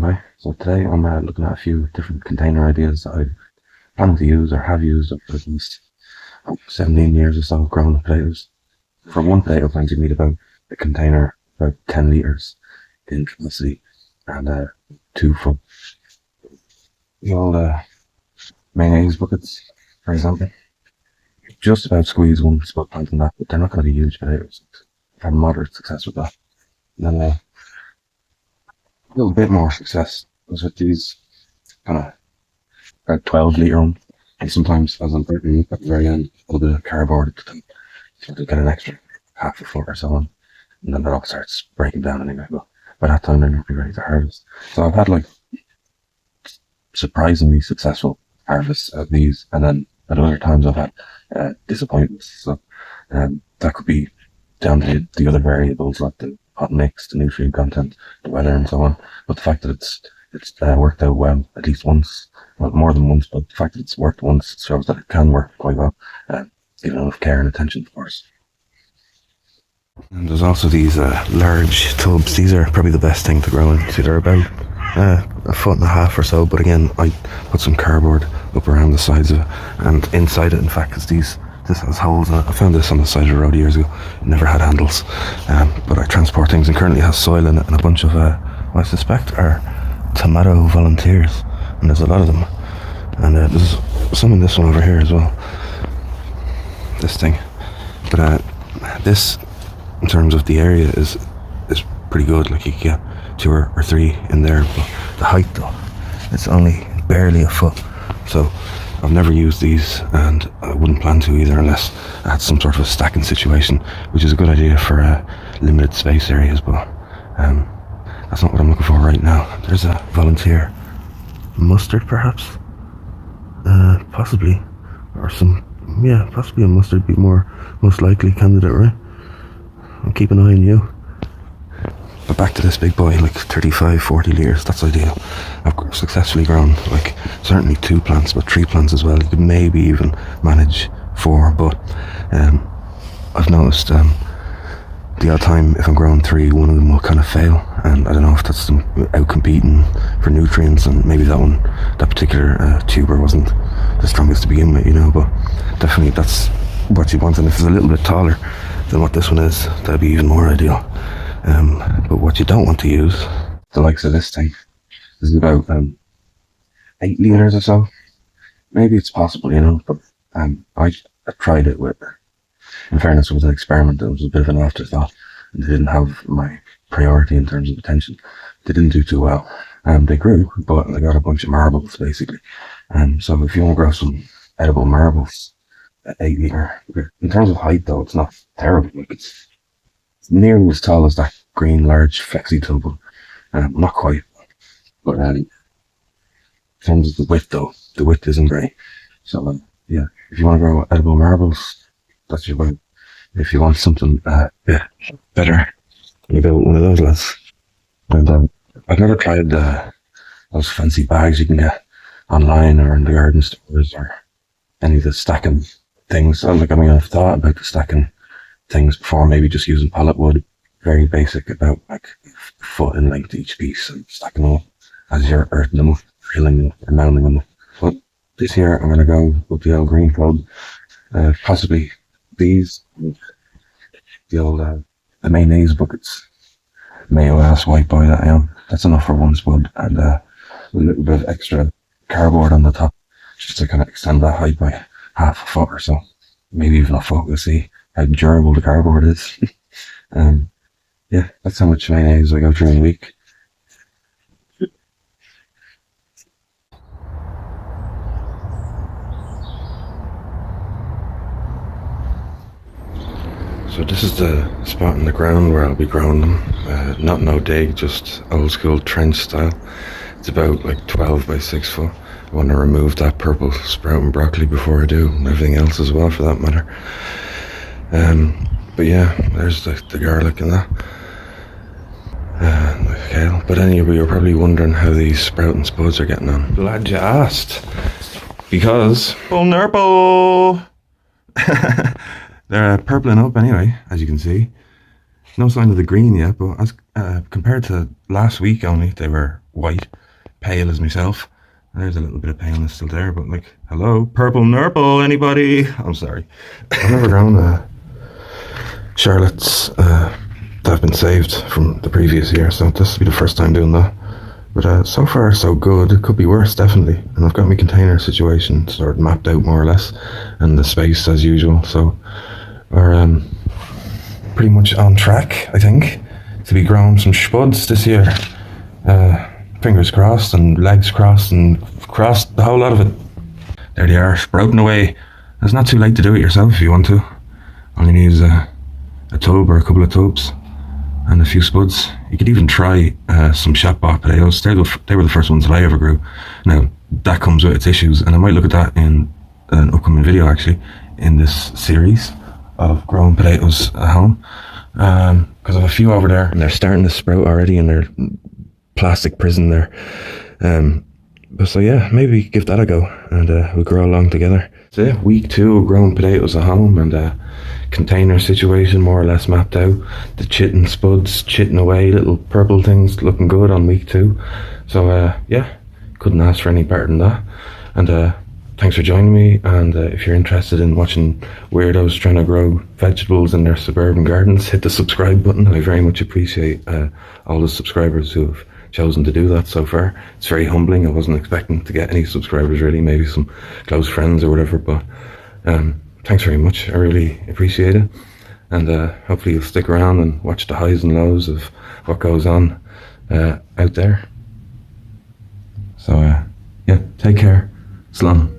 Hi. So today I'm looking at a few different container ideas that I plan to use or have used up for at least 17 years or so growing potatoes. For one potato plant you need about a container about 10 litres in capacity and 2 foot. The old mayonnaise buckets, for example. Just about squeeze one spot plant in that, but they're not going to be huge potatoes. I've had moderate success with that. And then a little bit more success was with these kind of about 12 litre one. And sometimes as I'm burning up at the very end, a little bit of cardboard to them to get an extra half a foot or so on. And then that all starts breaking down anyway. But by that time they're not really ready to harvest. So I've had like surprisingly successful harvests of these, and then at other times I've had disappointments. So that could be down to the other variables like the hot mix, the nutrient content, the weather, and so on. But the fact that it's worked out well at least once, well, more than once, but the fact that it's worked once shows that it can work quite well, given enough care and attention, of course. And there's also these large tubs. These are probably the best thing to grow in. See, they're about a foot and a half or so, but again, I put some cardboard up around the sides of it, and inside it, in fact, is this has holes in it. I found this on the side of the road years ago. It never had handles, but I transport things, and currently has soil in it and a bunch of what I suspect are tomato volunteers, and there's a lot of them, and there's some in this one over here as well, this thing. But this, in terms of the area, is pretty good. Like you can get 2 or 3 in there, but the height though, it's only barely a foot. So I've never used these, and I wouldn't plan to either unless I had some sort of a stacking situation, which is a good idea for limited space areas, but that's not what I'm looking for right now. There's a volunteer mustard, perhaps, possibly, or possibly a mustard be most likely candidate, right? I'll keep an eye on you. But back to this big boy, like 35-40 litres, that's ideal. I've successfully grown like certainly 2 plants, but 3 plants as well. You could maybe even manage 4, but I've noticed the odd time if I'm growing 3, one of them will kind of fail, and I don't know if that's them out competing for nutrients, and maybe that particular tuber wasn't the strongest to begin with, but definitely that's what you want. And if it's a little bit taller than what this one is, that'd be even more ideal. But what you don't want to use, the likes of this thing, is about 8 litres or so. Maybe it's possible, but I tried it with, in fairness, it was an experiment. It was a bit of an afterthought, and they didn't have my priority in terms of attention. They didn't do too well. They grew, but they got a bunch of marbles, basically. So if you want to grow some edible marbles at 8 litre, in terms of height though, it's not terrible. Like it's nearly as tall as that green large flexi tub, not quite. But in terms of the width though, the width isn't great. So yeah, if you want to grow edible marbles, that's your way. If you want something better, you build one of those lads. And I've never tried those fancy bags you can get online or in the garden stores or any of the stacking things. I've thought about the stacking things before, maybe just using pallet wood, very basic, about like a foot in length each piece, and stacking them up as you're earthing them up, drilling them and mounding them up. But this year I'm going to go with the old green club, possibly these, the old the mayonnaise buckets, mayo ass white boy that I am. That's enough for one spud, and a little bit of extra cardboard on the top, just to kind of extend that height by half a foot or so, maybe even a foot. We'll see how durable the cardboard is. Yeah, that's how much mayonnaise I go through in a week. So this is the spot in the ground where I'll be growing them. Not no dig, just old school trench style. It's about like 12 by 6 foot. I want to remove that purple sprouting broccoli before I do, and everything else as well for that matter. But yeah, there's the garlic and that. The kale. But anyway, you're probably wondering how these sprouting spuds are getting on. Glad you asked. Because vulnerable. They're purpling up anyway, as you can see. No sign of the green yet, but as compared to last week only, they were white, pale as myself. And there's a little bit of paleness still there, but like, hello, purple nurple, anybody? I'm sorry. I've never grown Charlotte's that have been saved from the previous year, so this will be the first time doing that. But so far, so good. It could be worse, definitely. And I've got my container situation sort of mapped out more or less, and the space as usual. So we're pretty much on track, I think, to be growing some spuds this year. Fingers crossed and legs crossed and crossed the whole lot of it. There they are, sprouting away. It's not too late to do it yourself if you want to. All you need is a tub or a couple of tubs and a few spuds. You could even try some shop bought potatoes. They were the first ones that I ever grew. Now, that comes with its issues, and I might look at that in an upcoming video, actually, in this series of growing potatoes at home. Because I have a few over there, and they're starting to sprout already in their plastic prison there. But so yeah, maybe give that a go, and we'll grow along together. So yeah, week 2 of growing potatoes at home, and container situation more or less mapped out. The chitting spuds chitting away, little purple things looking good on week 2. So yeah, couldn't ask for any better than that. And thanks for joining me, and if you're interested in watching weirdos trying to grow vegetables in their suburban gardens, hit the subscribe button. I very much appreciate all the subscribers who have chosen to do that so far. It's very humbling. I wasn't expecting to get any subscribers really, maybe some close friends or whatever, but thanks very much. I really appreciate it, and hopefully you'll stick around and watch the highs and lows of what goes on out there. So yeah, take care. Slán.